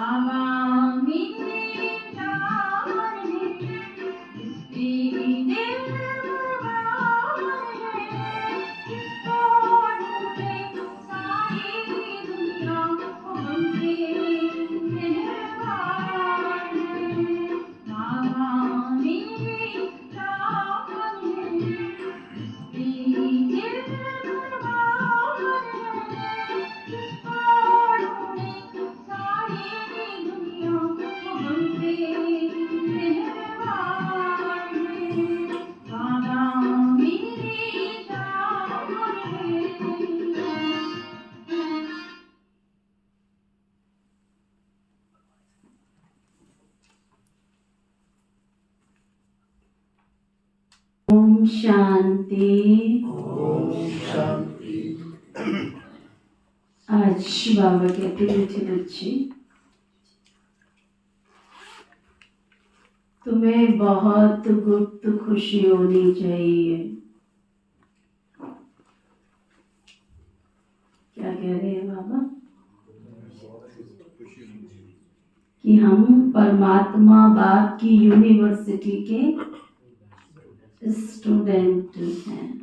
बाबा मेरे प्यार है, तेरी दिल बहार है, इसको ढूंढे सारी दुनिया, वो हमसे दिलवार है। बाबा मेरे प्यार है, तेरी दिल बहार है, इसको ढूंढे सारी दुनिया, वो हमसे दिलवार है। बाबा मेरे प्यार है। ओम शांति। आज बाबा कहते मीठे बच्चे, तुम्हें बहुत गुप्त खुशी होनी चाहिए। क्या कह रहे हैं बाबा? कि हम परमात्मा बाप की यूनिवर्सिटी के स्टूडेंट हैं।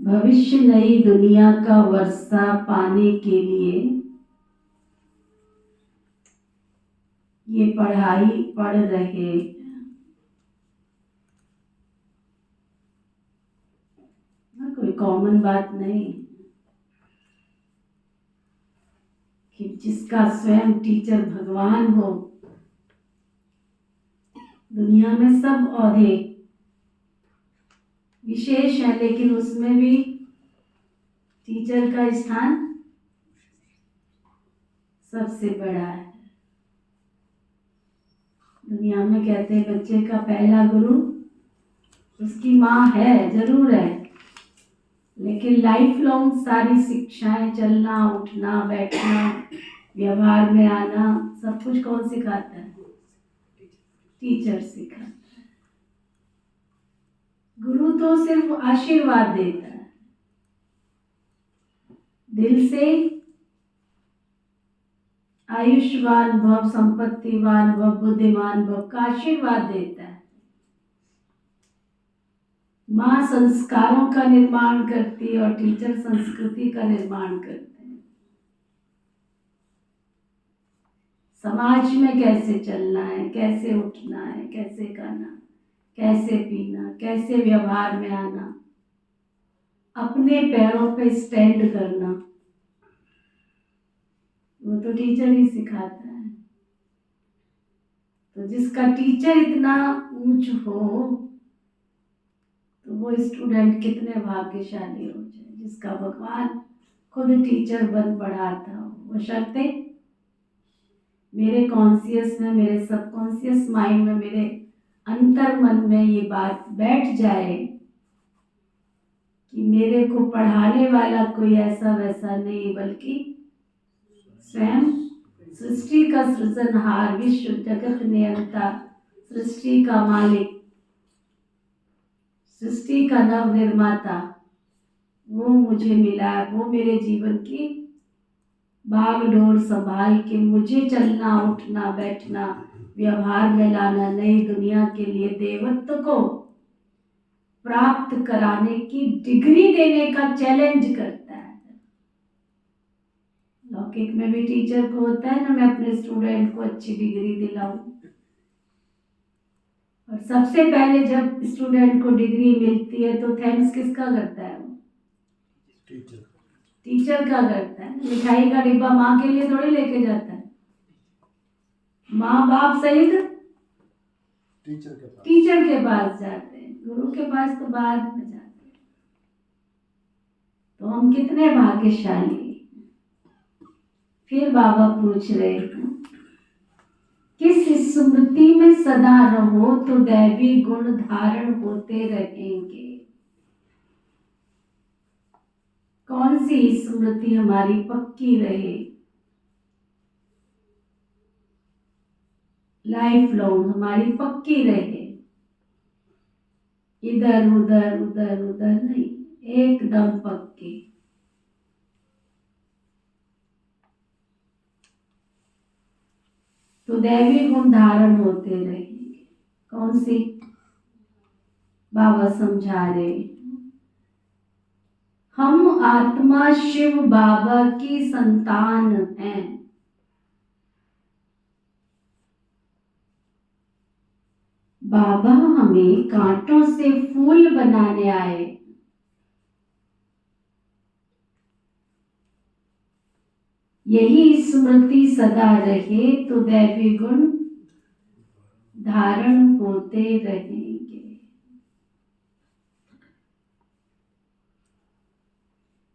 भविष्य नई दुनिया का वर्षा पाने के लिए ये पढ़ाई पढ़ रहे हैं। कोई कॉमन बात नहीं कि जिसका स्वयं टीचर भगवान हो। दुनिया में सब औहदे विशेष है, लेकिन उसमें भी टीचर का स्थान सबसे बड़ा है। दुनिया में कहते हैं बच्चे का पहला गुरु उसकी माँ है, जरूर है, लेकिन लाइफ लॉन्ग सारी शिक्षाएं, चलना उठना बैठना व्यवहार में आना, सब कुछ कौन सिखाता है? टीचर सिखाता है। गुरु तो सिर्फ आशीर्वाद देता है, दिल से आयुष्मान भव, संपत्तिवान भव, बुद्धिमान भव का आशीर्वाद देता है। माँ संस्कारों का निर्माण करती है और टीचर संस्कृति का निर्माण करते हैं। समाज में कैसे चलना है, कैसे उठना है, कैसे खाना, कैसे पीना, कैसे व्यवहार में आना, अपने पैरों पे स्टैंड करना, वो तो टीचर ही सिखाता है। तो जिसका टीचर इतना ऊंच हो तो वो स्टूडेंट कितने भाग्यशाली हो जाए। जिसका भगवान खुद टीचर बन पढ़ाता हो, वो शर्तें मेरे कॉन्शियस में, मेरे सबकॉन्शियस माइंड में, मेरे अंतर मन में ये बात बैठ जाए कि मेरे को पढ़ाने वाला कोई ऐसा वैसा नहीं, बल्कि स्वयं सृष्टि का सृजनहार, विश्व जगत नियंता, सृष्टि का मालिक, सृष्टि का नव निर्माता, वो मुझे मिला। वो मेरे जीवन की बागडोर संभाल के मुझे चलना उठना बैठना व्यवहार में लाना, नई दुनिया के लिए देवत्व को प्राप्त कराने की डिग्री देने का चैलेंज करता है। लौकिक में भी टीचर को होता है ना, मैं अपने स्टूडेंट को अच्छी डिग्री दिलाऊं। और सबसे पहले जब स्टूडेंट को डिग्री मिलती है तो थैंक्स किसका करता है? वो टीचर का करता है। मिठाई का डिब्बा माँ के लिए थोड़ी लेके जाता है, माँ बाप सहित टीचर के पास जाते हैं, गुरु के पास तो बाद में जाते हैं। तो हम कितने भाग्यशाली। फिर बाबा पूछ रहे हैं, किस स्मृति में सदा रहो तो दैवी गुण धारण होते रहेंगे। कौन सी स्मृति हमारी पक्की रहे, लाइफ लॉन्ग हमारी पक्की रहे, इधर उधर उधर उधर नहीं, एकदम पक्की। तो दैवी गुण धारण होते रहेंगे। कौन सी? बाबा समझा रहे, हम आत्मा शिव बाबा की संतान हैं। बाबा हमें कांटों से फूल बनाने आए। यही स्मृति सदा रहे तो दैवी गुण धारण होते रहेंगे।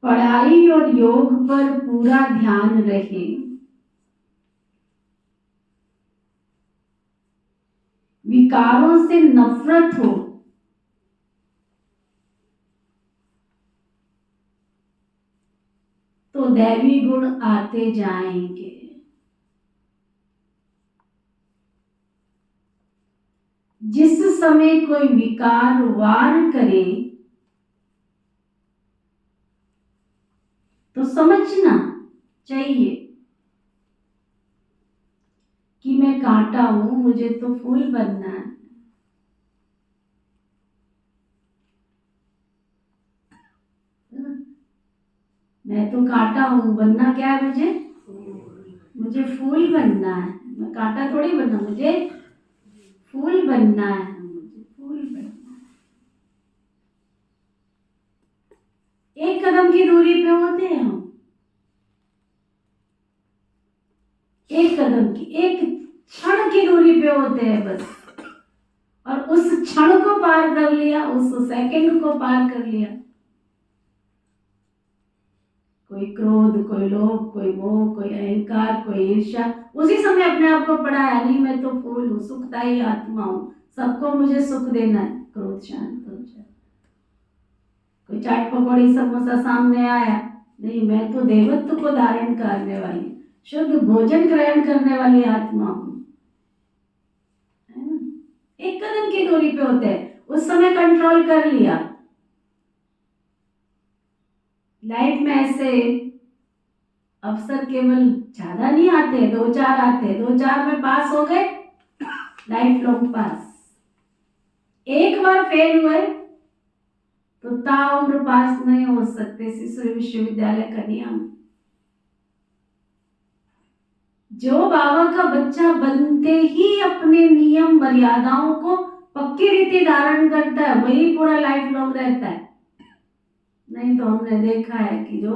पढ़ाई और योग पर पूरा ध्यान रहे। विकारों से नफरत हो तो दैवी गुण आते जाएंगे। जिस समय कोई विकार वार करे तो समझना चाहिए कि मैं कांटा हूं, मुझे तो फूल बनना है। मैं तो कांटा हूं, बनना क्या है मुझे? मुझे फूल बनना है। मैं कांटा थोड़ी बनना, मुझे फूल बनना है। मुझे फूल बनना है। एक कदम की दूरी पे होते हैं हम, एक कदम की, एक क्षण की दूरी पे होते हैं बस। और उस क्षण को पार कर लिया, उस सेकंड को पार कर लिया, कोई क्रोध, कोई लोभ, कोई मोह, कोई अहंकार, कोई ईर्ष्या, उसी समय अपने आप को पढ़ाया, नहीं मैं तो फूल हूँ, सुखदायी आत्मा हूँ, सबको मुझे सुख देना है। क्रोध शांत हो जाए। कोई चाट पकौड़ी समोसा सामने आया, नहीं मैं तो देवत्व को धारण करने वाली, शुद्ध भोजन ग्रहण करने वाली आत्मा हूँ। एक कदम की दूरी पे होते हैं, उस समय कंट्रोल कर लिया। लाइफ में ऐसे अवसर केवल ज्यादा नहीं आते, 2-4 आते, 2-4 में पास हो गए, लाइफ लॉन्ग पास। एक बार फेल हुए तो ताउम्र पास नहीं हो सकते। शिशु विश्वविद्यालय का नियम। जो बाबा का बच्चा बनते ही अपने नियम मर्यादाओं को पक्की रीति धारण करता है, वही पूरा लाइफ लॉन्ग रहता है। नहीं तो हमने देखा है कि जो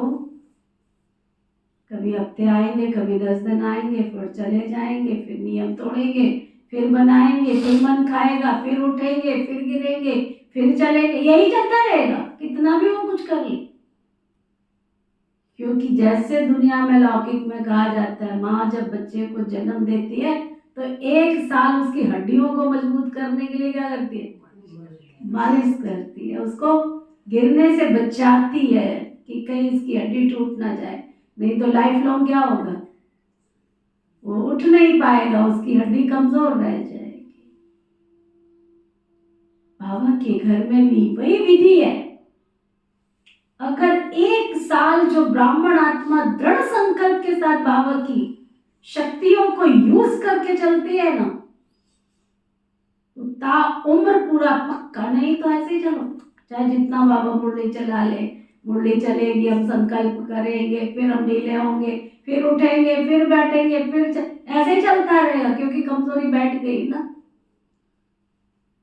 कभी हफ्ते आएंगे, कभी 10 दिन आएंगे, फिर चले जाएंगे, फिर नियम तोड़ेंगे, फिर बनाएंगे, फिर मन खाएगा, फिर उठेंगे, फिर गिरेंगे, फिर चलेंगे, यही चलता रहेगा कितना भी वो कुछ कर ले। क्योंकि जैसे दुनिया में लौकिक में कहा जाता है, माँ जब बच्चे को जन्म देती है तो 1 साल उसकी हड्डियों को मजबूत करने के लिए क्या करती है? मालिश करती है, उसको गिरने से बचाती है कि कहीं इसकी हड्डी टूट ना जाए। नहीं तो लाइफ लॉन्ग क्या होगा? वो उठ नहीं पाएगा, उसकी हड्डी कमजोर रह जाएगी। बाबा के घर में भी वही विधि है। अगर 1 साल जो ब्राह्मण आत्मा दृढ़ संकल्प के साथ बाबा की शक्तियों को यूज करके चलती है ना, तो ता उम्र पूरा पक्का। नहीं तो ऐसे ही चलो, चाहे जितना बाबा मुरली चला ले, मुरली चलेगी, हम संकल्प करेंगे, फिर हम नीले होंगे, फिर उठेंगे, फिर बैठेंगे, ऐसे ही चलता रहेगा। क्योंकि कमजोरी बैठ गई ना।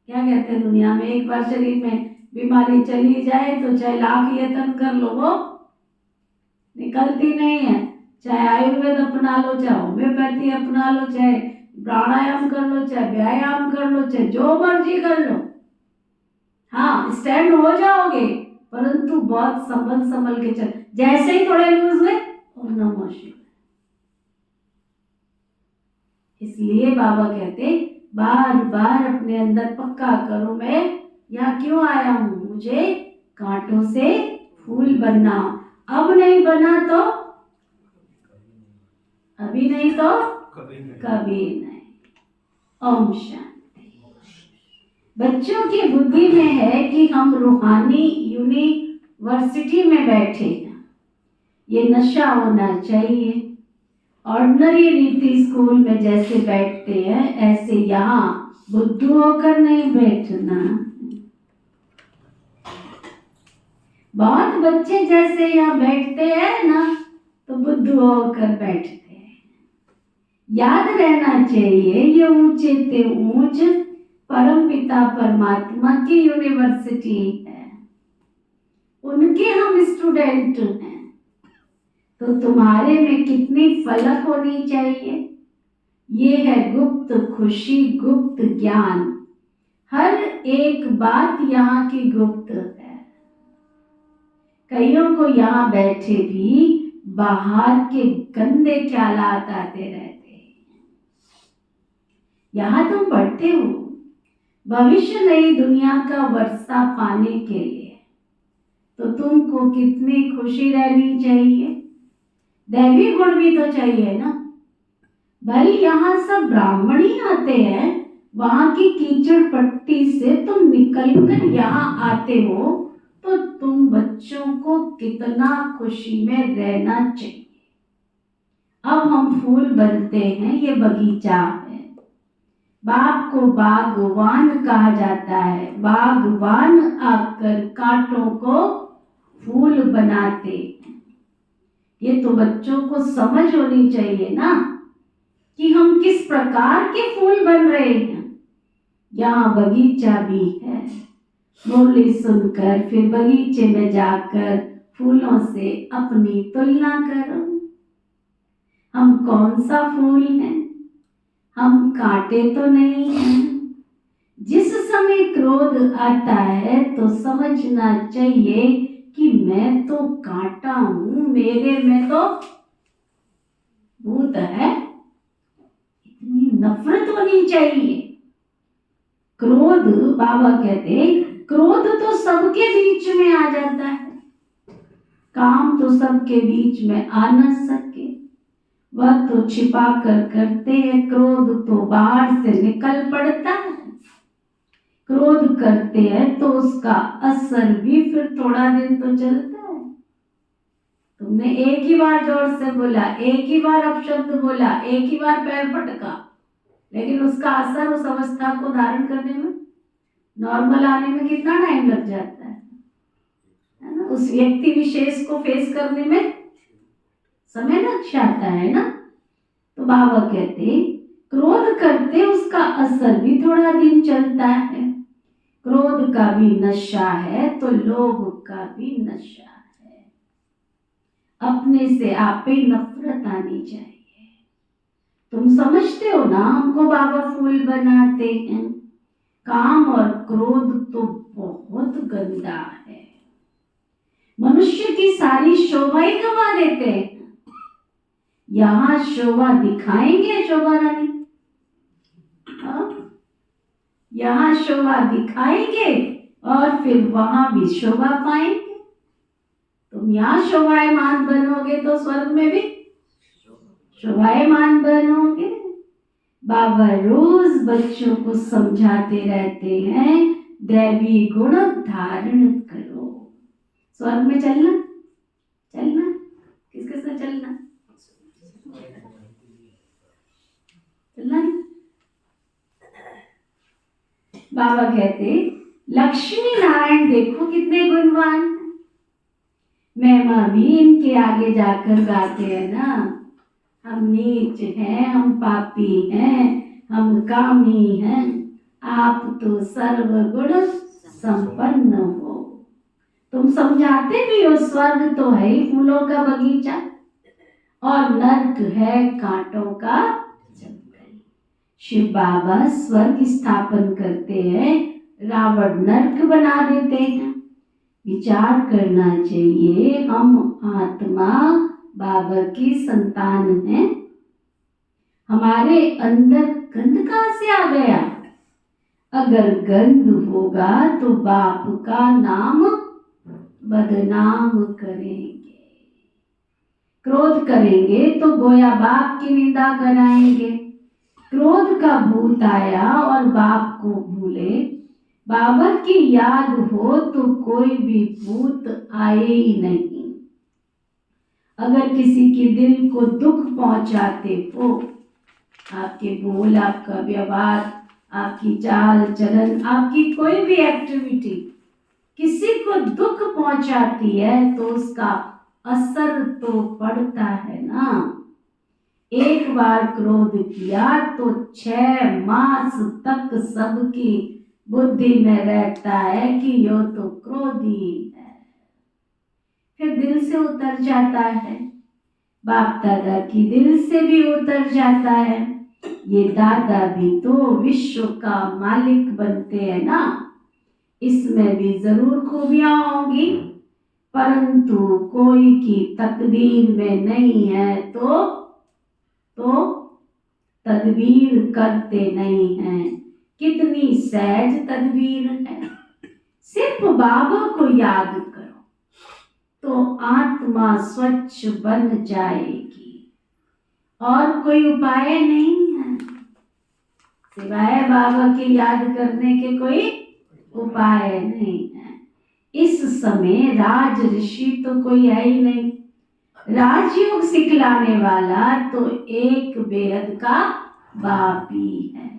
क्या कहते हैं दुनिया में, एक बार शरीर में बीमारी चली जाए तो चाहे लाख यत्न कर लो, वो निकलती नहीं है। चाहे आयुर्वेद अपना लो, चाहे होम्योपैथी अपना लो, चाहे प्राणायाम कर लो, चाहे व्यायाम कर लो, चाहे जो मर्जी कर लो, हाँ स्टैंड हो जाओगे, परंतु बहुत संभल संभल के चल। जैसे ही थोड़े लूज हुए, ओम नमः शिवाय। इसलिए बाबा कहते बार बार अपने अंदर पक्का करो, मैं यहाँ क्यों आया हूँ? मुझे कांटों से फूल बनना। अब नहीं बना तो अभी नहीं तो कभी नहीं। ओम शांति। बच्चों की बुद्धि में है कि हम रूहानी यूनिवर्सिटी में बैठे हैं, ये नशा होना चाहिए। ऑर्डिनरी रीति स्कूल में जैसे बैठते हैं ऐसे यहाँ बुद्धू होकर नहीं बैठना। बहुत बच्चे जैसे यहाँ बैठते हैं ना तो बुद्धू होकर बैठते हैं। याद रहना चाहिए ये ऊंचे ते ऊंच परम पिता परमात्मा की यूनिवर्सिटी है, उनके हम स्टूडेंट हैं। तो तुम्हारे में कितनी फलक होनी चाहिए। ये है गुप्त खुशी, गुप्त ज्ञान। हर एक बात यहाँ की गुप्त है। कईयों को यहाँ बैठे भी बाहर के गंदे ख्यालात आते रहते हैं। यहाँ तुम पढ़ते हो भविष्य नई दुनिया का वर्षा पाने के लिए, तो तुमको कितनी खुशी रहनी चाहिए। दैवी गुण भी तो चाहिए ना। भाई यहाँ सब ब्राह्मण ही आते हैं, वहां की कीचड़ पट्टी से तुम निकलकर यहाँ आते हो, तो तुम बच्चों को कितना खुशी में रहना चाहिए। अब हम फूल बनते हैं, ये बगीचा है। बाग को बागवान कहा जाता है। बागवान आकर कांटों को फूल बनाते हैं। ये तो बच्चों को समझ होनी चाहिए ना कि हम किस प्रकार के फूल बन रहे हैं। यहाँ बगीचा भी है। मुरली सुनकर फिर बगीचे में जाकर फूलों से अपनी तुलना करो। हम कौन सा फूल हैं? हम कांटे तो नहीं हैं। जिस समय क्रोध आता है तो समझना चाहिए कि मैं तो कांटा हूं, मेरे में तो भूत है। इतनी नफरत होनी चाहिए। क्रोध, बाबा कहते क्रोध तो सबके बीच में आ जाता है, काम तो सबके बीच में आ न सके। वह तो छिपा कर करते हैं, क्रोध तो बाहर से निकल पड़ता है। क्रोध करते हैं तो उसका असर भी फिर थोड़ा दिन तो चलता है। तुमने एक ही बार जोर से बोला, एक ही बार अपशब्द बोला, एक ही बार पैर पटका, लेकिन उसका असर उस अवस्था को धारण करने में, नॉर्मल आने में कितना टाइम लग जाता है ना। उस व्यक्ति विशेष को फेस करने में समय लग जाता है ना। तो बाबा कहते क्रोध करते उसका असर भी थोड़ा दिन चलता है। क्रोध का भी नशा है तो लोभ का भी नशा है। अपने से आप पे नफरत आनी चाहिए। तुम समझते हो ना हमको बाबा फूल बनाते हैं। काम और क्रोध तो बहुत गंदा है, मनुष्य की सारी शोभा ही गंवा देते हैं। यहाँ शोभा दिखाएंगे शोभा रानी, यहाँ शोभा दिखाएंगे और फिर वहां भी शोभा पाएंगे। तुम यहाँ शोभायमान बनोगे तो स्वर्ग में भी शोभायमान बनोगे। बाबा रोज बच्चों को समझाते रहते हैं दैवी गुण धारण करो। स्वर्ग में चलना, चलना किसके साथ चलना, चलना। बाबा कहते लक्ष्मी नारायण देखो कितने गुणवान। महिमा भी इनके आगे जाकर गाते हैं ना। हम नीच हैं, हम पापी हैं, हम कामी हैं, आप तो सर्वगुण संपन्न हो। तुम समझाते भी हो स्वर्ग तो है ही फूलों का बगीचा और नर्क है कांटों का जंगल। शिव बाबा स्वर्ग स्थापन करते हैं, रावण नर्क बना देते हैं। विचार करना चाहिए हम आत्मा बाबा की संतान हैं। हमारे अंदर गंध कहाँ से आ गया? अगर गंध होगा तो बाप का नाम बदनाम करेंगे। क्रोध करेंगे तो गोया बाप की निंदा कराएंगे। क्रोध का भूत आया और बाप को भूले, बाबा की याद हो तो कोई भी भूत आए ही नहीं। अगर किसी के दिल को दुख पहुंचाते हो, आपके बोल, आपका व्यवहार, आपकी चाल चलन, आपकी कोई भी एक्टिविटी किसी को दुख पहुंचाती है तो उसका असर तो पड़ता है ना। एक बार क्रोध किया तो 6 मास तक सबकी बुद्धि में रहता है कि यो तो क्रोधी है, फिर दिल से उतर जाता है, बाप दादा की दिल से भी उतर जाता है। ये दादा भी तो विश्व का मालिक बनते हैं ना, इसमें भी जरूर खूबियां होंगी, परंतु कोई की तकदीर में नहीं है तो तदबीर करते नहीं हैं। कितनी सहज तदबीर है, सिर्फ बाबा को याद करो तो आत्मा स्वच्छ बन जाएगी, और कोई उपाय नहीं है सिवाय बाबा के याद करने के, कोई उपाय नहीं है। इस समय राज ऋषि तो कोई है ही नहीं, राजयोग सिखलाने वाला तो एक बेहद का बाप ही है।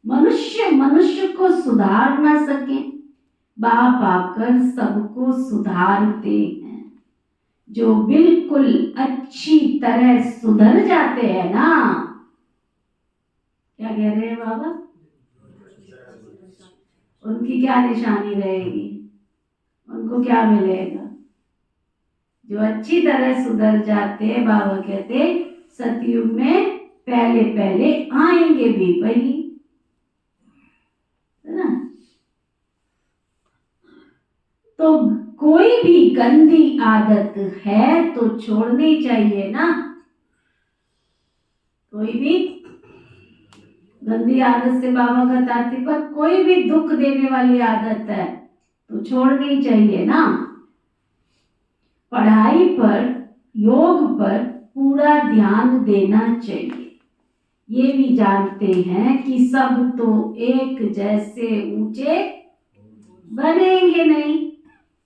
मनुष्य को सुधार ना सके, बाप आकर सबको सुधारते हैं। जो बिल्कुल अच्छी तरह सुधर जाते हैं ना, क्या कह रहे हैं बाबा, उनकी क्या निशानी रहेगी, उनको क्या मिलेगा? जो अच्छी तरह सुधर जाते हैं, बाबा कहते सतयुग में पहले पहले आएंगे भी वही, है ना। तो कोई भी गंदी आदत है तो छोड़नी चाहिए ना, कोई भी गंदी आदत से बाबा बताते, पर कोई भी दुख देने वाली आदत है तो छोड़नी चाहिए ना। पढ़ाई पर, योग पर पूरा ध्यान देना चाहिए। ये भी जानते हैं कि सब तो एक जैसे ऊंचे बनेंगे नहीं,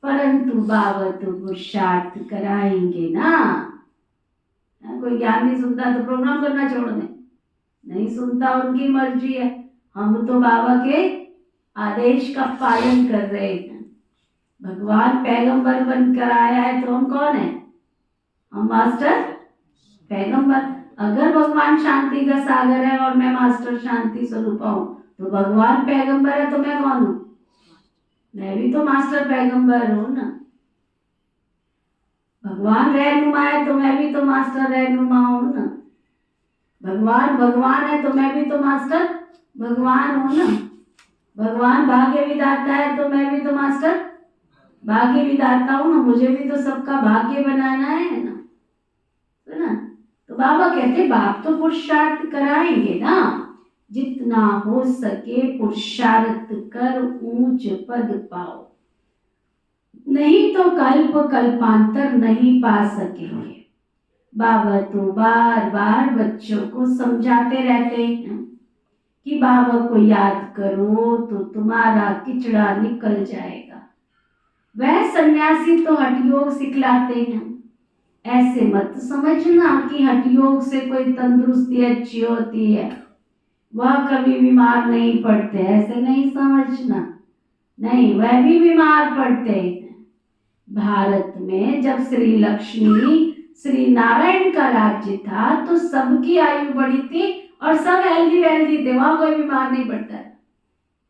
परंतु बाबा तो पुरुषार्थ कराएंगे ना। कोई ज्ञान नहीं सुनता तो प्रोग्राम करना छोड़ दें, नहीं सुनता उनकी मर्जी है। हम तो बाबा के आदेश का पालन कर रहे हैं। भगवान पैगंबर बनकर आया है तो हम कौन है? हम मास्टर पैगंबर। अगर भगवान शांति का सागर है और मैं मास्टर शांति स्वरूप हूं, तो भगवान पैगंबर है तो मैं कौन हूं? मैं भी तो मास्टर पैगंबर हूं ना। भगवान रहनुमा है तो मैं भी तो मास्टर रहनुमा हूं ना। भगवान है तो मैं भी तो मास्टर भगवान हूं ना। भगवान भाग्य विधाता है तो मैं भी तो मास्टर भाग्य विधाता हूं ना। मुझे भी तो सबका भाग्य बनाना है ना, है ना। तो बाबा कहते बाप तो पुरुषार्थ कराएंगे ना, जितना हो सके पुरुषार्थ कर ऊंच पद पाओ, नहीं तो कल्प कल्पांतर नहीं पा सकेंगे। बाबा तो बार बार बच्चों को समझाते रहते हैं कि बाबा को याद करो तो तुम्हारा किचड़ा निकल जाएगा। वह सन्यासी तो हठयोग सिखलाते हैं, ऐसे मत समझना कि हठयोग से कोई तंदुरुस्ती अच्छी होती है, वह कभी बीमार नहीं पड़ते, ऐसे नहीं समझना। नहीं, वह भी बीमार पड़ते हैं। भारत में जब श्री लक्ष्मी श्री नारायण का राज्य था तो सबकी आयु बड़ी थी और सब हेल्दी वेल्दी थे, वहां कोई बीमार नहीं पड़ता है।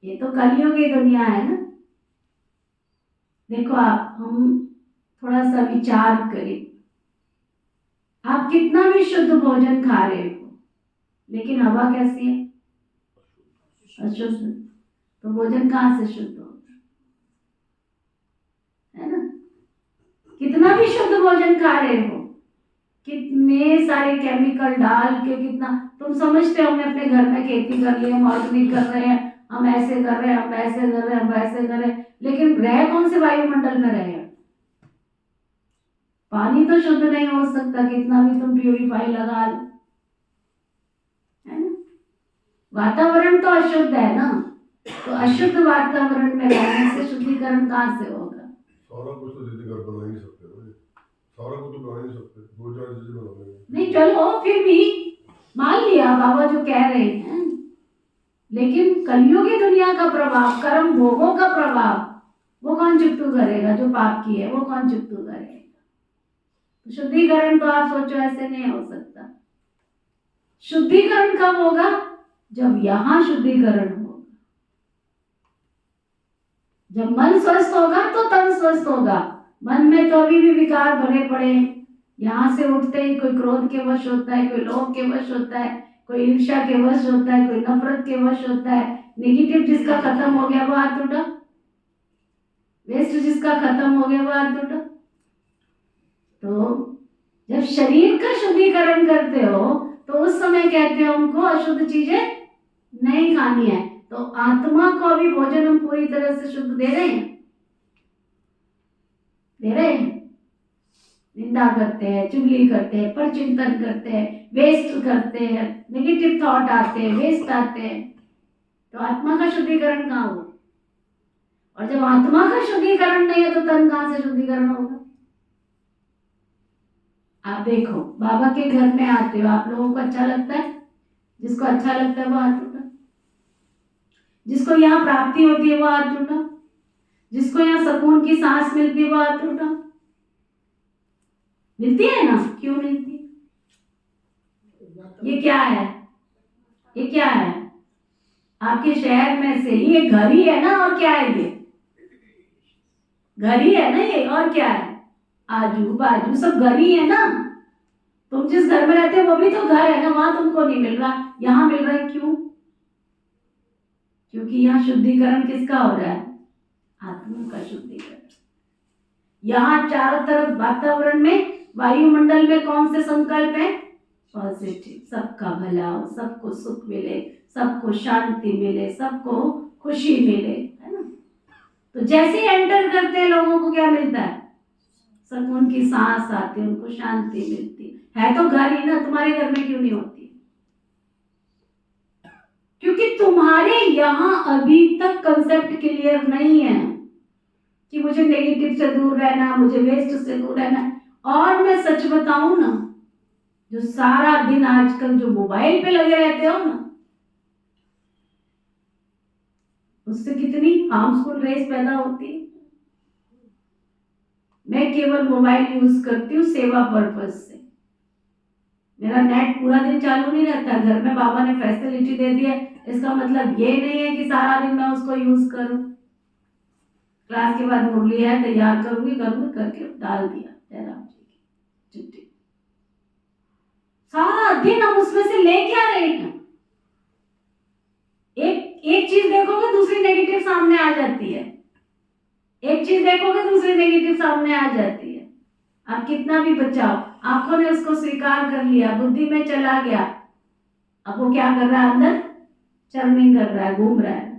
ये तो कलियुग की दुनिया है ना। देखो आप, हम थोड़ा सा विचार करें, आप कितना भी शुद्ध भोजन खा रहे हो, लेकिन हवा कैसी है? अशुद्ध। तो भोजन कहाँ से शुद्ध होगा, है ना। कितना भी शुद्ध भोजन खा रहे हो, कितने सारे केमिकल डाल के, कितना तुम समझते हो हमने अपने घर में खेती कर ली, हम ऑर्गेनिक कर रहे हैं, हम ऐसे कर रहे हैं, हम ऐसे कर रहे हैं, हम वैसे कर रहे हैं, लेकिन रह कौन से वायुमंडल में रहे? पानी तो शुद्ध नहीं हो सकता, कितना भी तुम प्यूरिफाई लगा लो, है ना। वातावरण तो अशुद्ध है ना, तो अशुद्ध वातावरण में रहने से शुद्धिकरण कहाँ से होगा? सारा कुछ तो दीदी घर बना ही नहीं सकते, सारा कुछ तो बना ही नहीं सकते। नहीं चलो फिर भी मान लिया बाबा जो कह रहे हैं, लेकिन कलियुगी दुनिया का प्रभाव, कर्म भोगों का प्रभाव वो कौन चुकतू करेगा? जो पाप की है वो कौन चुकतू करेगा? तो शुद्धिकरण तो आप सोचो ऐसे नहीं हो सकता। शुद्धिकरण कब होगा? जब यहां शुद्धिकरण होगा। जब मन स्वस्थ होगा तो तन स्वस्थ होगा। मन में तो अभी भी विकार भरे पड़े हैं। यहां से उठते ही कोई क्रोध के वश होता है, कोई लोभ के वश होता है, कोई ईर्ष्या के वश होता है, कोई नफरत के वश होता है। नेगेटिव जिसका खत्म हो गया वो हाथ उठा, वेस्ट जिसका खत्म हो गया वो हाथ उठा। तो जब शरीर का शुद्धिकरण करते हो तो उस समय कहते हो हमको अशुद्ध चीजें नहीं खानी है। तो आत्मा को अभी भोजन हम पूरी तरह से शुद्ध दे रहे हैं? दे रहे हैं? निंदा करते हैं, चुगली करते हैं, परचिंतन करते हैं, वेस्ट करते हैं, नेगेटिव थॉट आते हैं, वेस्ट आते हैं, तो आत्मा का शुद्धिकरण कहाँ हो? और जब आत्मा का शुद्धिकरण नहीं है तो तन कहाँ से शुद्धिकरण होगा? आप देखो बाबा के घर में आते हो, आप लोगों को अच्छा लगता है? जिसको अच्छा लगता है वो हाथ उठा। जिसको यहाँ प्राप्ति होती है वो हाथ उठा। जिसको यहाँ सुकून की सांस मिलती है वो हाथ उठा। मिलती है ना? क्यों मिलती है? ये क्या है? ये क्या है? आपके शहर में से ही ये घर ही है ना, और क्या है? ये घर ही है ना ये, और क्या है? आजू बाजू सब घर ही है ना। तुम जिस घर में रहते हो वो भी तो घर है ना, वहां तुमको नहीं मिल रहा, यहाँ मिल रहा है। क्यों? क्योंकि यहाँ शुद्धिकरण किसका हो रहा है? आत्मा का शुद्धिकरण। यहाँ चारों तरफ वातावरण में, वायुमंडल में कौन से संकल्प है? पॉजिटिव, सबका भला हो, सबको सुख मिले, सबको शांति मिले, सबको खुशी मिले, है ना। तो जैसे ही एंटर करते हैं लोगों को क्या मिलता है? सुकून की सांस आती है, उनको शांति मिलती है। तो घर ही ना, तुम्हारे घर में क्यों नहीं होती? क्योंकि तुम्हारे यहाँ अभी तक कंसेप्ट क्लियर नहीं है कि मुझे नेगेटिव से दूर रहना, मुझे वेस्ट से दूर रहना। और मैं सच बताऊं ना, जो सारा दिन आजकल जो मोबाइल पे लगे रहते हो ना, उससे कितनी हार्मफुल रेस पैदा होती है। मैं केवल मोबाइल यूज करती हूँ सेवा पर्पज से। मेरा नेट पूरा दिन चालू नहीं रहता। घर में बाबा ने फैसिलिटी दे दी है, इसका मतलब ये नहीं है कि सारा दिन मैं उसको यूज करूं। क्लास के बाद मुरली है, तैयार करूंगी करके डाल दिया जयराम जी की चिट्ठी। सारा दिन हम उसमें से ले क्या रहे हैं? एक चीज देखोगे दूसरी नेगेटिव सामने आ जाती है। एक चीज देखोगे दूसरी नेगेटिव सामने आ जाती है। आप कितना भी बचाओ, आंखों ने उसको स्वीकार कर लिया, बुद्धि में चला गया। अब वो क्या कर रहा है? अंदर चर्निंग कर रहा है, घूम रहा है।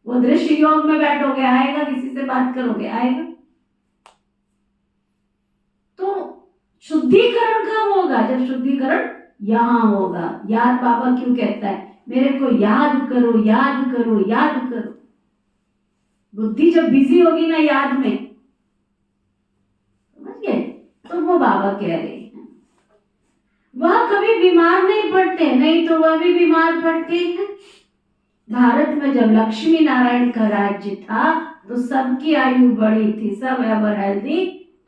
वो दृश्य योग में बैठोगे, आएगा, किसी से बात करोगे, आएगा। तो शुद्धिकरण कब होगा? जब शुद्धिकरण यहां होगा। याद बाबा क्यों कहता है? मेरे को याद करो, याद करो, याद करो। बुद्धि जब बिजी होगी ना याद में, समझ गए? तो वो बाबा कह रहे हैं वह कभी बीमार नहीं पड़ते, नहीं तो वह भी बीमार पड़ते हैं। भारत में जब लक्ष्मी नारायण का राज्य था तो सबकी आयु बड़ी थी, सब एवर हेल्दी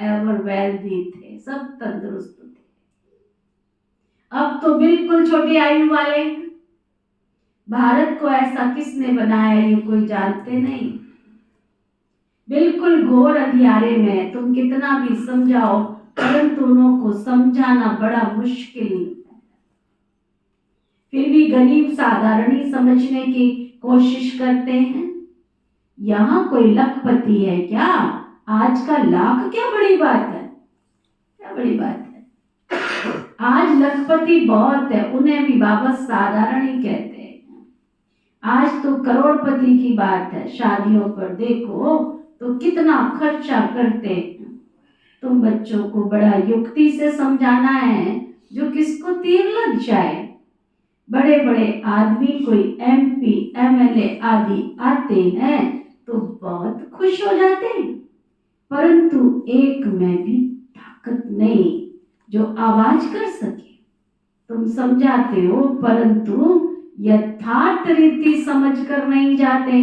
एवर वेल्दी थे, सब तंदुरुस्त थे। अब तो बिल्कुल छोटी आयु वाले। भारत को ऐसा किसने बनाया ये कोई जानते नहीं। बिल्कुल घोर अंधियारे में तुम कितना भी समझाओ, परंतु उनको समझाना बड़ा मुश्किल है। फिर भी गरीब साधारण ही समझने की कोशिश करते हैं। यहाँ कोई लखपति है क्या? आज का लाख क्या बड़ी बात है? क्या बड़ी बात है? आज लखपति बहुत है, उन्हें भी बाबा साधारण ही कहते हैं। आज तो करोड़पति की बात है। शादियों पर देखो तो कितना खर्चा करते हैं। तुम बच्चों को बड़ा युक्ति से समझाना है जो किसको तीर लग जाए। बड़े बड़े आदमी कोई MP MLA आदि आते हैं तो बहुत खुश हो जाते हैं, परंतु एक में भी ताकत नहीं। जो आवाज कर सके। तुम समझाते हो परंतु यथार्थ रीति समझ कर नहीं जाते।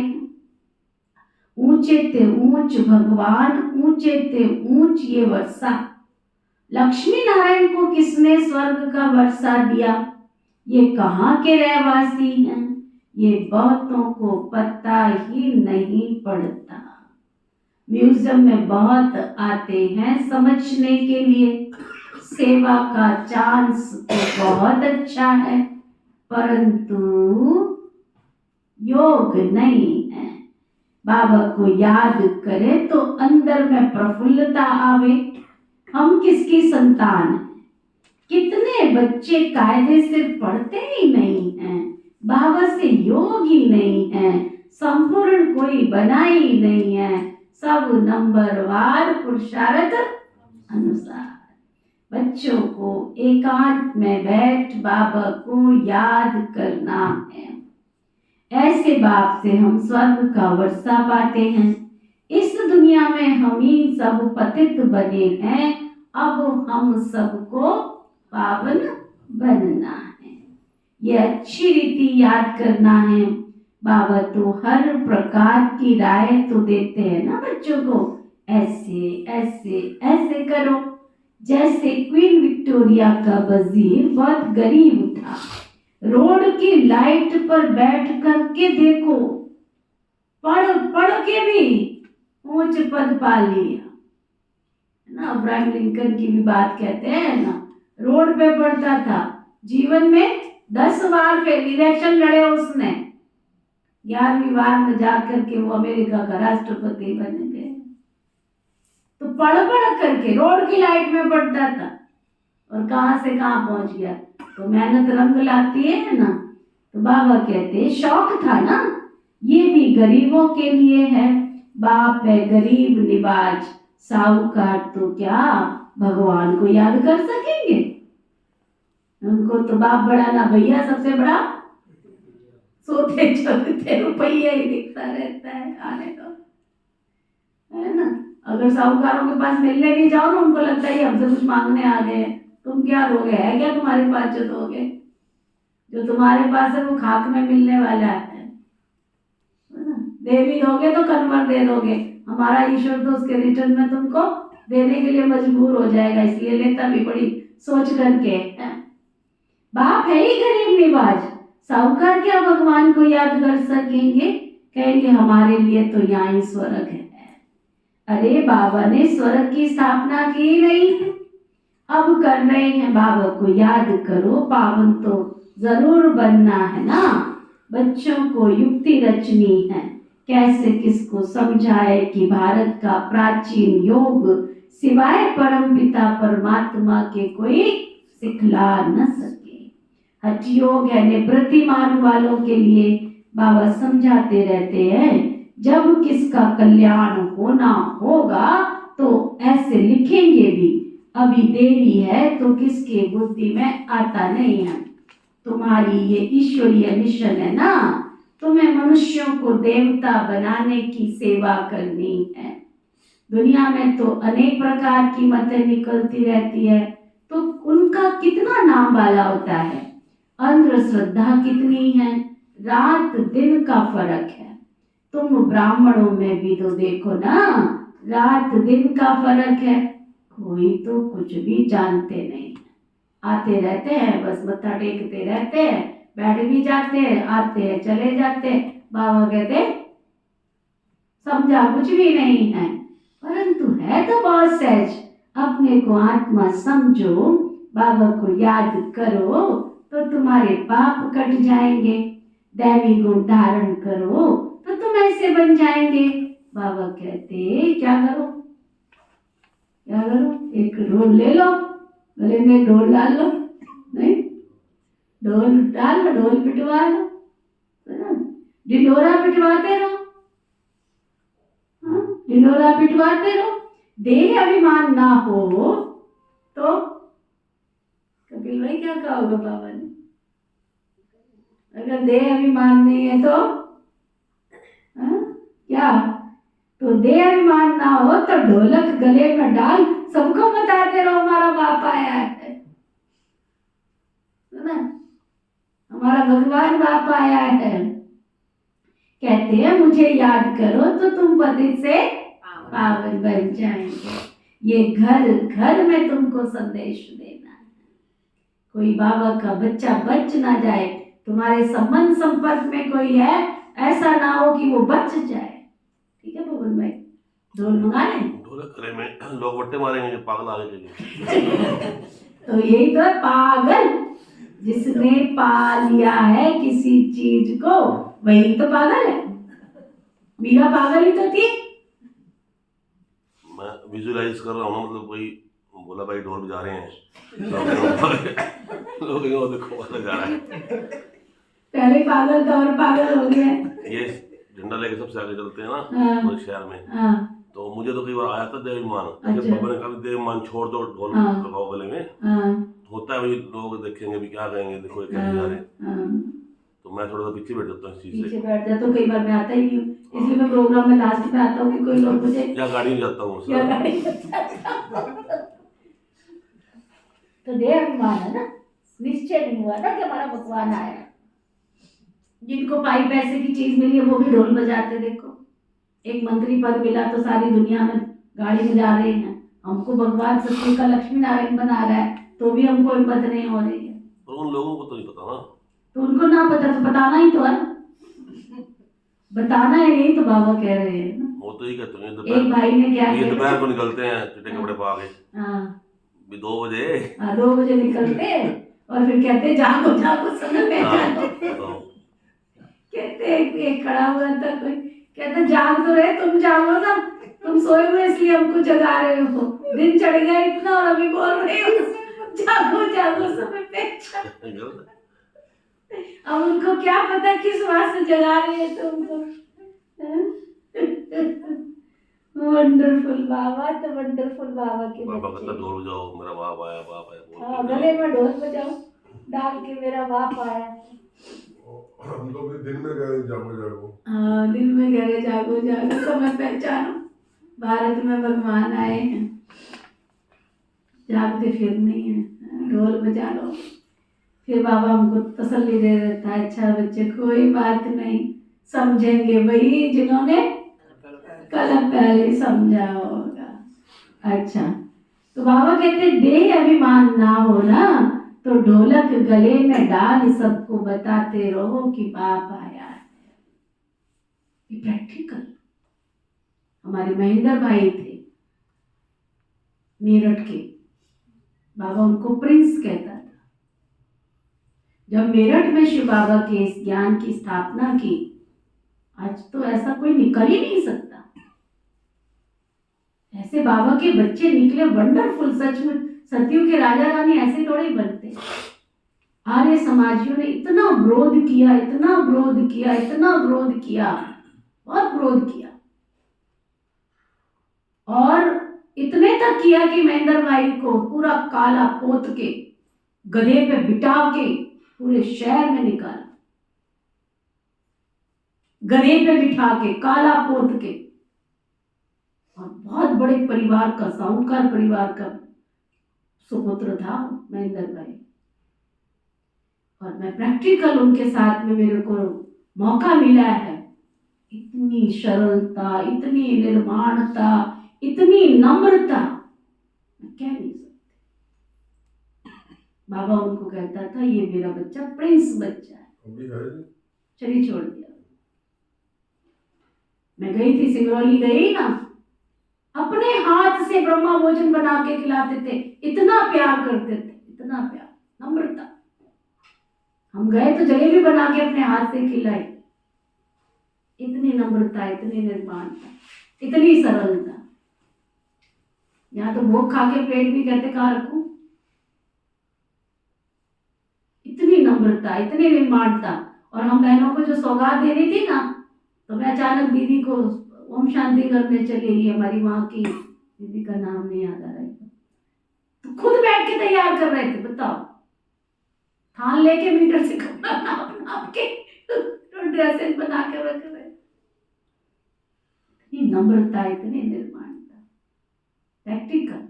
ऊंचे ते ऊंच भगवान, ऊंचे ते ऊंच ये वर्षा। लक्ष्मी नारायण को किसने स्वर्ग का वर्षा दिया? ये कहाँ के रहवासी हैं? ये बहुतों को पता ही नहीं पड़ता। म्यूजियम में बहुत आते हैं समझने के लिए। सेवा का चांस तो बहुत अच्छा है, परंतु योग नहीं है। बाबा को याद करें तो अंदर में प्रफुल्लता आवे। हम किसकी संतान हैं? कितने बच्चे कायदे से पढ़ते ही नहीं हैं, बाबा से योग ही नहीं है, संपूर्ण कोई बना ही नहीं है, सब नंबरवार पुरुषार्थ अनुसार। बच्चों को एकांत में बैठ बाबा को याद करना है। ऐसे बाप से हम स्वर्ग का वर्षा पाते हैं। इस दुनिया में हम ही सब पतित बने हैं, अब हम सबको पावन बनना है। ये अच्छी रीति याद करना है। बाबा तो हर प्रकार की राय तो देते हैं ना बच्चों को, ऐसे ऐसे ऐसे करो। जैसे क्वीन विक्टोरिया का वजीर बहुत गरीब था, रोड की लाइट पर बैठ करके देखो, पढ़ पढ़ के भी ऊंच पद पा लिया ना। अब्राहम लिंकन की भी बात कहते हैं ना, रोड पे पढ़ता था, जीवन में 10 बार फिर इलेक्शन लड़े उसने, 11वीं बार में जाकर के वो अमेरिका का राष्ट्रपति बन गए। तो पढ़ पढ़ करके रोड की लाइट में पढ़ता था और कहां से कहां पहुंच गया। तो मेहनत रंग लाती है ना। तो बाबा कहते शौक था ना, ये भी गरीबों के लिए है। बाप है गरीब निवाज, साहूकार तो क्या भगवान को याद कर सकेंगे? उनको तो बाप बड़ा ना भैया सबसे बड़ा, सोते चलते रुपये ही दिखता रहता है, आने दो, है ना। अगर साहूकारों के पास मिलने भी जाओ ना, उनको लगता है हमसे कुछ मांगने आ गए, तुम क्या दोगे, है क्या तुम्हारे पास जो दोगे? जो तुम्हारे पास है वो खाक में मिलने वाला है ना। दे भी दोगे तो कन्वर दे दोगे, हमारा ईश्वर तो उसके रिटर्न में तुमको देने के लिए मजबूर हो जाएगा, इसलिए लेता भी बड़ी सोच करके है। बाप है ही गरीब निवाज, साहूकार क्या भगवान को याद कर सकेंगे? कहेंगे हमारे लिए तो यहाँ ही स्वर्ग है। अरे बाबा ने स्वर्ग की स्थापना की नहीं है, अब कर रहे हैं। बाबा को याद करो, पावन तो जरूर बनना है ना। बच्चों को युक्ति रचनी है, कैसे किसको समझाए कि भारत का प्राचीन योग सिवाय परमपिता परमात्मा के कोई सिखला न सके। हठ योग है निवृत्ति मार्ग वालों के लिए। बाबा समझाते रहते हैं, जब किसका कल्याण होना होगा तो ऐसे लिखेंगे भी, अभी देरी है तो किसके बुद्धि में आता नहीं है। तुम्हारी ये ईश्वरीय मिशन है ना, तुम्हें मनुष्यों को देवता बनाने की सेवा करनी है। दुनिया में तो अनेक प्रकार की मतें निकलती रहती है, तो उनका कितना नाम वाला होता है, अंधश्रद्धा कितनी है, रात दिन का फर्क है। तुम ब्राह्मणों में भी तो देखो ना, रात दिन का फर्क है। कोई तो कुछ भी जानते नहीं, आते रहते हैं, बस मत्था टेकते रहते हैं, बैठ भी जाते हैं, आते हैं चले जाते हैं। बाबा कहते समझा कुछ भी नहीं है, परंतु है तो बहुत सहज। अपने को आत्मा समझो, बाबा को याद करो तो तुम्हारे पाप कट जाएंगे। दैवी गुण धारण करो तो तुम ऐसे बन जाएंगे। बाबा कहते क्या करो, क्या करो, एक ढोल ले लो, गले में ढोल डाल लो, नहीं ढोल डाल लो, ढोल पिटवा लो, ढिंढोरा पिटवाते रहो, ढिंढोरा पिटवाते रहो। देह अभिमान ना हो तो कपिल भाई क्या कहा होगा बाबा ने, अगर देह अभिमान नहीं है तो क्या, तो देह अभिमान ना हो तो ढोलक गले में डाल सबको बताते रहो हमारा बाप आया है। आया है। कहते हैं मुझे याद करो तो तुम पतित से पावन बन जाएंगे। ये घर घर में तुमको संदेश देना है। कोई बाबा का बच्चा बच ना जाए, तुम्हारे संबंध संपर्क में कोई है, ऐसा ना हो कि वो बच जाए। ठीक है भवन भाई, ढोल मंगा लें। ढोलक करे में लोग वट्टे मारेंगे जो पागल आगे के लिए। तो यही तो है पागल, जिसने पा लिया है किसी चीज को वही तो पागल है। मीरा पागल ही तो थी। मैं विजुअलाइज कर रहा हूँ, मतलब कोई बोला भाई ढोल बजा रहे हैं, लोग वो देखो वाला जा रहा है। पहले पागल था और पागल हो गया। ये झंडा लेके सबसे आगे चलते हैं ना पूरे शहर में। तो मुझे तो कई बार आया था देवीमान। अच्छा। बाबा ने कहा देवीमान छोड़ दो, ढोल लगाओ गले में। होता है भाई, लोग देखेंगे भी क्या कहेंगे, देखो ये कैसे जा रहे हैं। तो मैं थोड़ा सा पीछे बैठ जाता हूँ इस चीज से। पीछे बैठ जाता हूँ, कई बार मैं आता ही नहीं हूँ, इसलिए मैं प्रोग्राम में लास्ट में आता हूँ कि कोई लोग मुझे या गाड़ी में जाता हूँ। तो देह अभिमान है ना, निश्चय नहीं हुआ ना कि हमारा भगवान आया। जिनको 5 पैसे की चीज मिली है वो भी ढोल बजाते। देखो एक मंत्री पद मिला तो सारी दुनिया में गाड़ी में जा रहे हैं। हमको भगवान सत्य का लक्ष्मी नारायण बना रहा है तो भी हमको हिम्मत नहीं हो रही है। पर उन लोगों को तो नहीं पता ना। तो उनको ना पता तो बताना ही तो है, बताना है, यही तो बाबा कह रहे हैं ना। वो तो ही कहते हैं एक भाई ने क्या ये दोपहर को निकलते हैं चिट्टे कपड़े पा के। हाँ 2 बजे। 2 बजे निकलते और फिर कहते जागो जागो समय पहचानो। कहते एक खड़ा हुआ था कोई, कहते जाग तो रहे, तुम जागो ना, तुम सोए हुए इसलिए हमको जगा रहे हो। दिन चढ़ गया इतना और अभी बोल रहे हो जागो जागो समय पहचानो। अब उनको क्या पता किस वास्ते जगा रहे हैं तुमको। वंडरफुल बाबा, तो वंडरफुल बाबा के बाबा बच्चे। कहता ढोल बजाओ, मेरा बाप आया, बाप आया। हाँ गले में ढोल बजाओ डाल के, मेरा बाप आया। हम तो भी दिन में कह रहे जागो जागो। हाँ दिन में कह रहे जागो जागो समय पहचानो, भारत में भगवान आए हैं, जागते फिर नहीं है, ढोल बजा लो। फिर बाबा हमको तसल्ली दे देता है, अच्छा बच्चे कोई बात नहीं, समझेंगे वही जिन्होंने कल पहले समझा होगा। अच्छा तो बाबा कहते देह अभिमान ना हो ना तो ढोलक गले में डाल सबको बताते रहो कि बाप आया है। ये प्रैक्टिकल। हमारे महेंद्र भाई थे मेरठ के, बाबा उनको प्रिंस कहता था। जब मेरठ में शिव बाबा के इस ज्ञान की स्थापना की, आज तो ऐसा कोई निकल ही नहीं सकता। ऐसे बाबा के बच्चे निकले, वंडरफुल। सच में सतयुग के राजा रानी ऐसे थोड़े बनते। आर्य समाजियों ने इतना विरोध किया, इतना विरोध किया, इतना विरोध किया, बहुत विरोध किया, और इतने तक किया कि महेंद्र भाई को पूरा काला पोत के गधे पे बिठा के पूरे शहर में निकाला। गधे पे बिठा के काला पोत के, और बहुत बड़े परिवार का, साहूकार परिवार का सुपुत्र था महेंद्र भाई। और मैं प्रैक्टिकल उनके साथ में मेरे को मौका मिला है। इतनी सरलता, इतनी निर्माणता, इतनी नम्रता, मैं कह नहीं सकती। बाबा उनको कहता था ये मेरा बच्चा प्रिंस बच्चा है। चलिए छोड़ दिया। मैं गई थी, सिंगरौली गई ना, अपने हाथ से ब्रह्मा भोजन बना के खिलाते थे, इतना प्यार करते थे, इतना प्यार, नम्रता। हम गए तो जलेबी बना के अपने हाथ से खिलाई। इतनी नम्रता, इतनी निर्माणता, इतनी सरलता। यहाँ तो भोग खा के प्लेट भी कहते कहाँ रखूं। इतनी नम्रता, इतनी निर्माणता। और हम बहनों को जो सौगात देनी थी ना, तो मैं अचानक दीदी को ओम शांति घर में चली गई, हमारी वहां की दीदी का नाम नहीं याद आ रहा है, तो खुद बैठ के तैयार कर रहे थे। बताओ, थान लेके मीटर से कपड़ा नाप नाप के ड्रेसेस बना के रख रहे। इतनी नम्रता, इतनी निर्माणता, प्रैक्टिकल।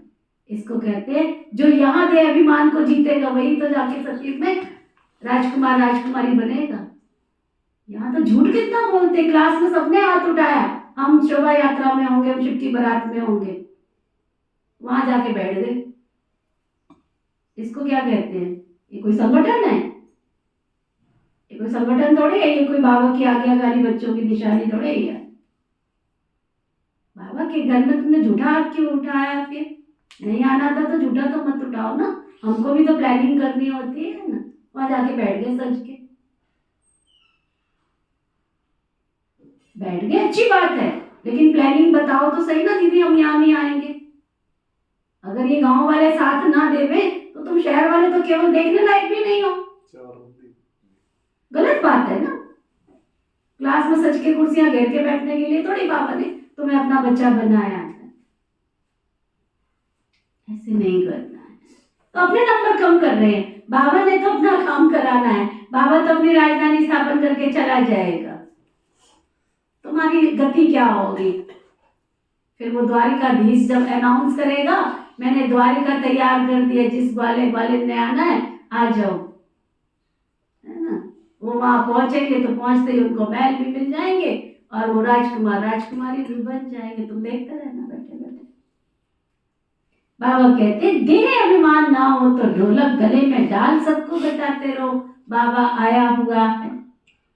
इसको कहते हैं जो यहाँ दे अभिमान को जीतेगा वही तो जाके सतयुग में राजकुमार राजकुमारी बनेगा। यहाँ तो झूठ कितना बोलते, क्लास में सबने हाथ उठाया, हम शोभा यात्रा में होंगे, हम शिव की बारात में होंगे, वहां जाके बैठ गए। इसको क्या कहते हैं? ये कोई संगठन है? ये कोई संगठन थोड़े है, ये कोई बाबा की आज्ञाकारी बच्चों की निशानी थोड़े है। बाबा के घर में तुमने झूठा हाथ क्यों उठाया? फिर नहीं आना था तो झूठा तो मत उठाओ ना, हमको भी तो प्लानिंग करनी होती है ना। वहां जाके बैठ गए, सज के बैठ गए, अच्छी बात है, लेकिन प्लानिंग बताओ तो सही ना दीदी, हम यहाँ नहीं आएंगे। अगर ये गांव वाले साथ ना देवे तो तुम शहर वाले तो केवल देखने लायक भी नहीं हो। गलत बात है ना। क्लास में सच के कुर्सियां घेर के बैठने के लिए थोड़ी बाबा ने तुम्हें अपना बच्चा बनाया है। ऐसे नहीं करना है। तो अपने नंबर कम कर रहे हैं, बाबा ने तो अपना काम कराना है। बाबा तो अपनी राजधानी स्थापन करके चला जाएगा, तुम्हारी गति क्या होगी? फिर वो द्वारिकाधीश जब अनाउंस करेगा, मैंने द्वारिका तैयार कर दिया, जिस ग्वाले ने आना है आ जाओ, है ना। वो वहां पहुंचेंगे तो पहुंचते ही उनको महल भी मिल जाएंगे और वो राजकुमार राजकुमारी भी बन जाएंगे। तुम देखते रहना बैठे बैठे। बाबा कहते देह अभिमान ना हो तो ढोलक गले में डाल सबको बताते रहो, बाबा आया हुआ है।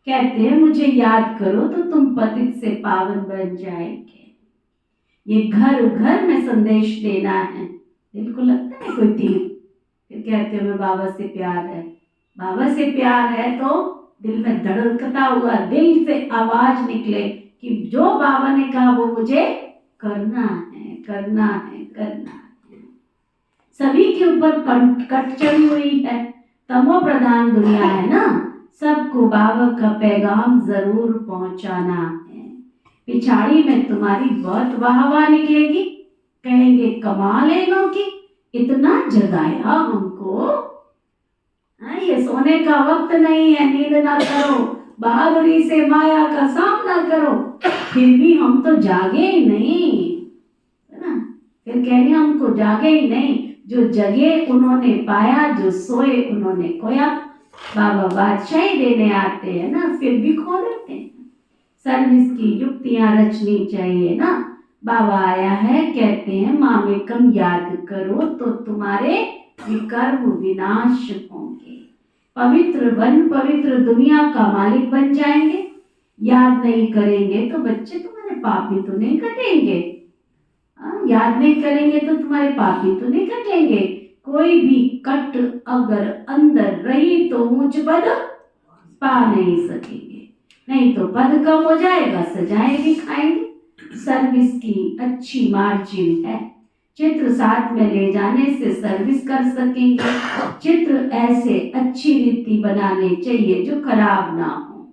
कहते हैं मुझे याद करो तो तुम पतित से पावन बन जाएंगे। ये घर घर में संदेश देना है। दिल को लगता है कोई तीर, फिर कहते हैं मैं बाबा से प्यार है। बाबा से प्यार है तो दिल में धड़कता हुआ दिल से आवाज निकले कि जो बाबा ने कहा वो मुझे करना है, करना है, करना है। सभी के ऊपर कट चढ़ी हुई है, तमो प्रधान दुनिया है ना, सबको बाबा का पैगाम जरूर पहुंचाना है। पिछाड़ी में तुम्हारी बहुत वाहवाह निकलेगी, कहेंगे कमाल है इनों की, इतना जगाया हमको। ये सोने का वक्त नहीं है, नींद ना करो, बहादुरी से माया का सामना करो। फिर भी हम तो जागे ही नहीं, है ना। फिर कहेंगे हमको जागे ही नहीं, जो जगे उन्होंने पाया, जो सोए उन्होंने खोया। बाबा बादशाही देने आते हैं ना, फिर भी खो देते हैं। सर्विस की युक्तियां रचनी चाहिए ना। बाबा आया है, कहते हैं माँ में कम याद करो तो तुम्हारे विकर्म विनाश होंगे। पवित्र बन पवित्र दुनिया का मालिक बन जाएंगे। याद नहीं करेंगे तो बच्चे तुम्हारे पाप भी तो नहीं कटेंगे। याद नहीं करेंगे तो तुम्हारे पाप भी तो नहीं कटेंगे। कोई भी कट अगर अंदर रही तो मुझ पद पा नहीं सकेंगे, नहीं तो पद कम हो जाएगा, सजाएं भी खाएंगे। सर्विस की अच्छी मार्जिन है, चित्र साथ में ले जाने से सर्विस कर सकेंगे। चित्र ऐसे अच्छी रीति बनाने चाहिए जो खराब ना हो।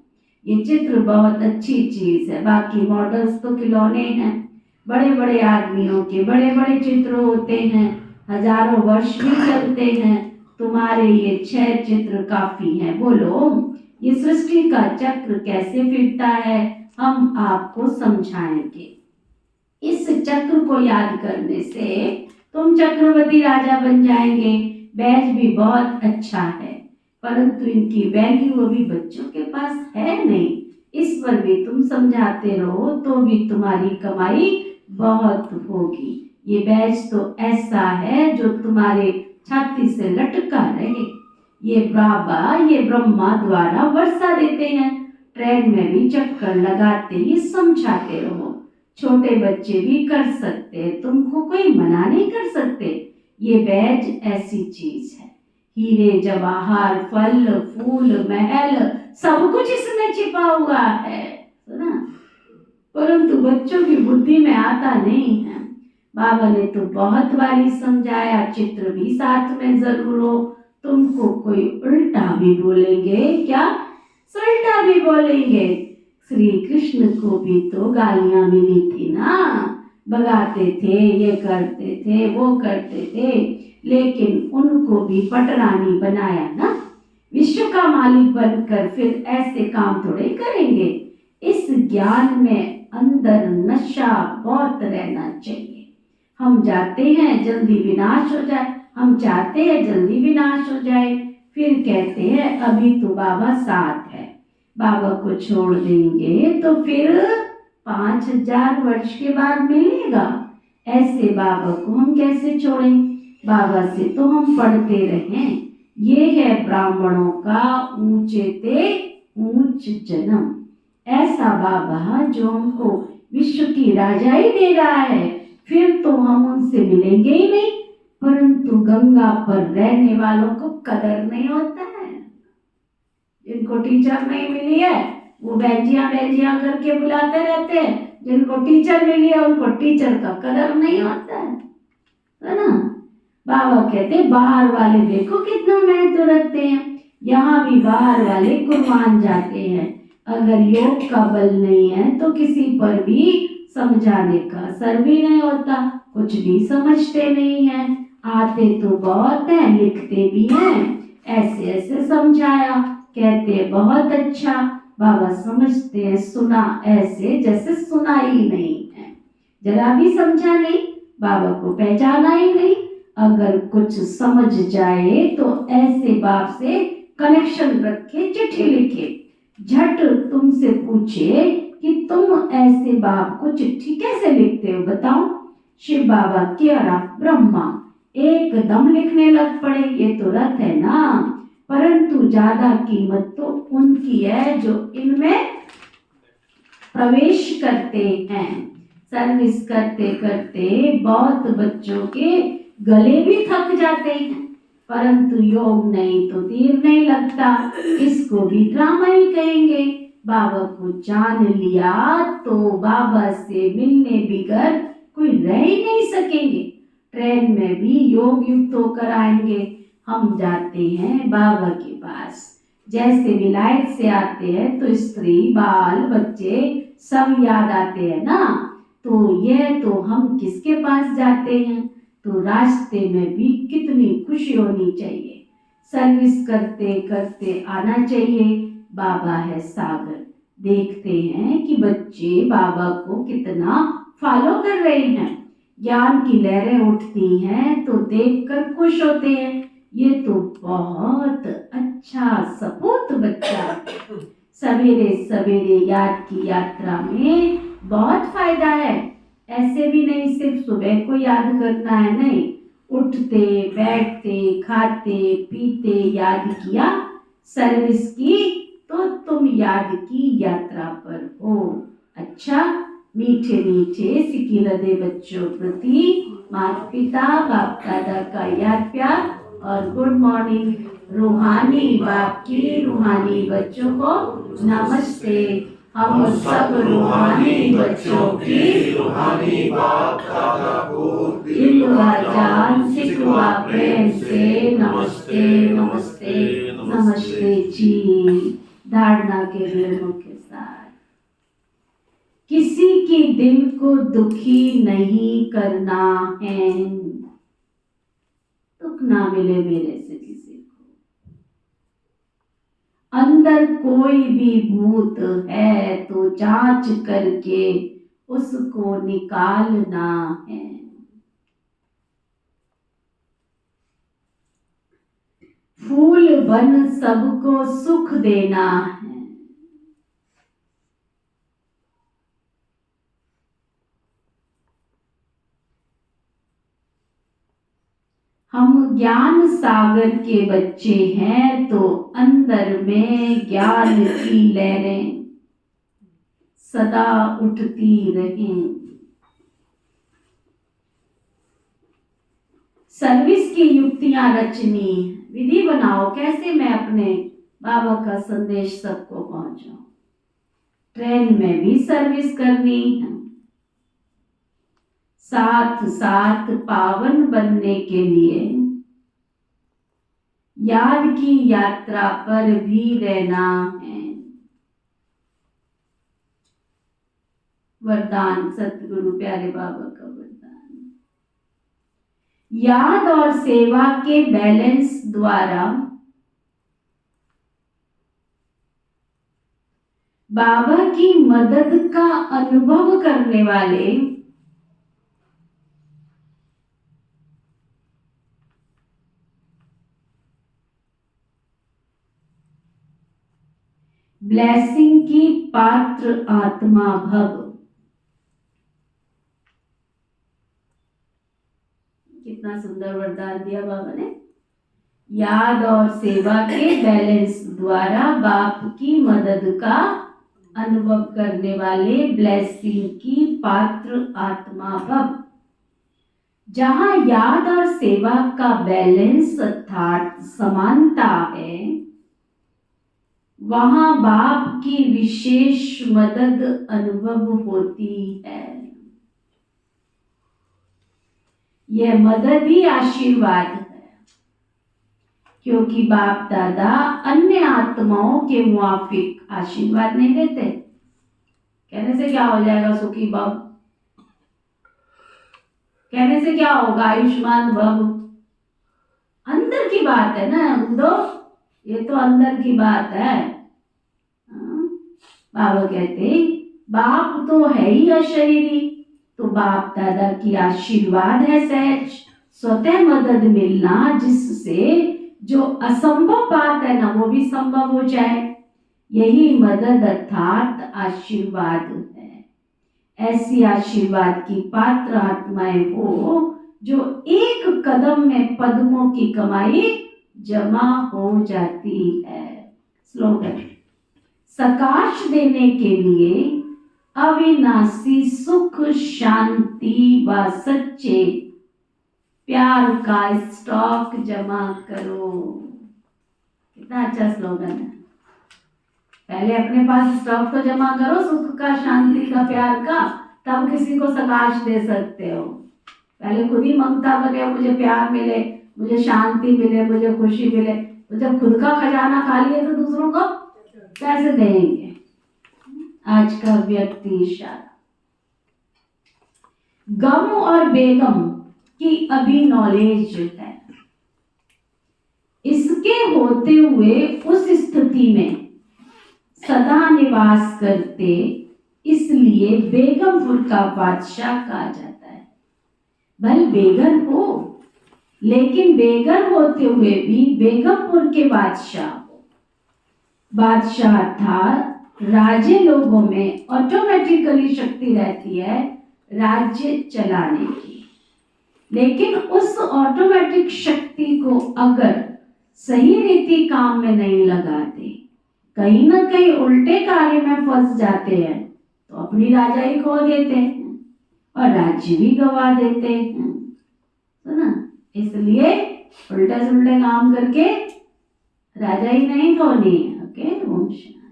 ये चित्र बहुत अच्छी चीज है। बाकी मॉडल्स तो खिलौने हैं, बड़े बड़े आदमियों के बड़े बड़े चित्र होते हैं, हजारों वर्ष भी चलते हैं। तुम्हारे ये 6 चित्र काफी हैं। बोलो ये सृष्टि का चक्र कैसे फिरता है, हम आपको समझाएंगे। इस चक्र को याद करने से तुम चक्रवर्ती राजा बन जाएंगे। बैज भी बहुत अच्छा है, परंतु इनकी वैल्यू अभी बच्चों के पास है नहीं। इस पर भी तुम समझाते रहो तो भी तुम्हारी कमाई बहुत होगी। ये बैज तो ऐसा है जो तुम्हारे छाती से लटका रहे। ये बाबा ये ब्रह्मा द्वारा वर्षा देते हैं। ट्रेन में भी चक्कर लगाते ही समझाते रहो। छोटे बच्चे भी कर सकते हैं, तुमको कोई मना नहीं कर सकते। ये बैज ऐसी चीज है, हीरे जवाहर फल फूल महल सब कुछ इसमें छिपा हुआ है, सुना, परंतु बच्चों की बुद्धि में आता नहीं है। बाबा ने तो बहुत बारी समझाया, चित्र भी साथ में जरूर हो। तुमको कोई उल्टा भी बोलेंगे, क्या सुल्टा भी बोलेंगे। श्री कृष्ण को भी तो गालियां मिली थी ना, भगाते थे, ये करते थे, वो करते थे, लेकिन उनको भी पटरानी बनाया ना। विश्व का मालिक बनकर फिर ऐसे काम थोड़े करेंगे। इस ज्ञान में अंदर नशा बहुत रहना चाहिए। हम जाते हैं जल्दी विनाश हो जाए, हम चाहते हैं जल्दी विनाश हो जाए, फिर कहते हैं अभी तो बाबा साथ है। बाबा को छोड़ देंगे तो फिर 5000 वर्ष के बाद मिलेगा। ऐसे बाबा को हम कैसे छोड़ें? बाबा से तो हम पढ़ते रहें। ये है ब्राह्मणों का ऊंचे ते ऊंच जन्म। ऐसा बाबा जो हमको विश्व की राजाई दे रहा है, फिर तो हम उनसे मिलेंगे ही नहीं। परंतु गंगा पर रहने वालों को कदर नहीं होता है। जिनको टीचर नहीं मिली है वो बेंजिया बेंजिया करके बुलाते रहते हैं। जिनको टीचर मिली है उनको टीचर का कदर नहीं होता है ना। बाबा कहते बाहर वाले देखो कितना महत्व रखते हैं, यहाँ भी बाहर वाले कुर्बान जाते हैं। अगर योग का बल नहीं है तो किसी पर भी समझाने का असर भी नहीं होता, कुछ भी समझते नहीं हैं। आते तो बहुत है, लिखते भी हैं, ऐसे ऐसे समझाया, कहते बहुत अच्छा, बाबा समझते हैं सुना ऐसे जैसे सुना ही नहीं है, जरा भी समझा नहीं, बाबा को पहचाना ही नहीं। अगर कुछ समझ जाए तो ऐसे बाप से कनेक्शन रखे, चिट्ठी लिखे, झट तुमसे पूछे कि तुम ऐसे बाप को चिट्ठी कैसे लिखते हो बताओ। शिव बाबा केयर ऑफ ब्रह्मा, एकदम लिखने लग पड़े। ये तो रथ है ना, परंतु ज्यादा कीमत तो उनकी है जो इनमें प्रवेश करते हैं। सर्विस करते करते बहुत बच्चों के गले भी थक जाते हैं, परंतु योग नहीं तो तीर नहीं लगता। इसको भी ड्रामा ही कहेंगे। बाबा को जान लिया तो बाबा से मिलने बिगर कोई रह ही नहीं सकेंगे। ट्रेन में भी योग युक्त होकर आएंगे। हम जाते हैं बाबा के पास, जैसे विलायत से आते हैं तो स्त्री बाल बच्चे सब याद आते हैं ना। तो यह तो हम किसके पास जाते हैं, तो रास्ते में भी कितनी खुशी होनी चाहिए। सर्विस करते करते आना चाहिए। बाबा है सागर, देखते हैं कि बच्चे बाबा को कितना फॉलो कर रहे हैं। ज्ञान की लहरें उठती हैं तो देखकर खुश होते हैं, ये तो बहुत अच्छा सपूत बच्चा। सवेरे सवेरे याद की यात्रा में बहुत फायदा है। ऐसे भी नहीं सिर्फ सुबह को याद करना है, नहीं, उठते बैठते खाते पीते याद किया, सर्विस की तो तुम याद की यात्रा पर हो। अच्छा, मीठे मीठे सिकिलदे बच्चों प्रति माता पिता बाप दादा का याद प्यार और गुड मॉर्निंग। रूहानी बाप की रूहानी बच्चों को नमस्ते। हम सब रूहानी बच्चों की रूहानी बाप दादा को दिल व जान सिखवा प्रेम से नमस्ते नमस्ते नमस्ते जी। धारणा के विलयों के साथ किसी के दिल को दुखी नहीं करना है। दुख ना मिले मेरे से किसी को। अंदर कोई भी भूत है तो जांच करके उसको निकालना है। फूल बन सबको सुख देना है। हम ज्ञान सागर के बच्चे हैं तो अंदर में ज्ञान की लहरें सदा उठती रहें। सर्विस की युक्तियां रचनी, विधि बनाओ कैसे मैं अपने बाबा का संदेश सबको पहुंचाऊं। ट्रेन में भी सर्विस करनी है, साथ साथ पावन बनने के लिए याद की यात्रा पर भी रहना है। वरदान सतगुरु प्यारे बाबा का वरदान, याद और सेवा के बैलेंस द्वारा बाबा की मदद का अनुभव करने वाले ब्लेसिंग की पात्र आत्मा भव। कितना सुंदर वरदान दिया बाबा ने। याद और सेवा के बैलेंस द्वारा बाप की मदद का अनुभव करने वाले ब्लेसिंग की पात्र आत्मा भव। जहां याद और सेवा का बैलेंस अर्थात समानता है, वहां बाप की विशेष मदद अनुभव होती है। यह मदद ही आशीर्वाद है, क्योंकि बाप दादा अन्य आत्माओं के मुआफिक आशीर्वाद नहीं देते। कहने से क्या हो जाएगा सुखी भव, कहने से क्या होगा आयुष्मान भव, अंदर की बात है ना दो, ये तो अंदर की बात है। बाबा कहते बाप तो है ही अशरीरी, तो बाप दादा की आशीर्वाद है सहज स्वतः मदद मिलना, जिससे जो असंभव बात है ना वो भी संभव हो जाए। यही मदद अर्थात आशीर्वाद है। ऐसी आशीर्वाद की पात्र आत्माएं हो जो एक कदम में पद्मों की कमाई जमा हो जाती है। स्लोगन, सकाश देने के लिए अविनाशी सुख शांति व सच्चे प्यार का स्टॉक जमा करो। कितना अच्छा स्लोगन है। पहले अपने पास स्टॉक तो जमा करो सुख का, शांति का, प्यार का, तब किसी को सकाश दे सकते हो। पहले खुद ही ममता बने, मुझे प्यार मिले, मुझे शांति मिले, मुझे खुशी मिले, तो जब खुद का खजाना खाली है तो दूसरों को कैसे देंगे। आज का व्यक्ति इशारा। गम और बेगम की अभी नॉलेज है, इसके होते हुए उस स्थिति में सदा निवास करते, इसलिए बेगमपुर का बादशाह कहा जाता है। भले बेगम हो, लेकिन बेगम होते हुए भी बेगमपुर के बादशाह हो। बादशाह था राज्य लोगों में ऑटोमेटिकली शक्ति रहती है राज्य चलाने की, लेकिन उस ऑटोमेटिक शक्ति को अगर सही रीति काम में नहीं लगाते, कहीं ना कहीं उल्टे कार्य में फंस जाते हैं, तो अपनी राजाई खो देते हैं और राज्य भी गवा देते हैं, तो ना, इसलिए उल्टे सुल्टे काम करके राजाई नहीं खोनी है। ओके, ओम शांति।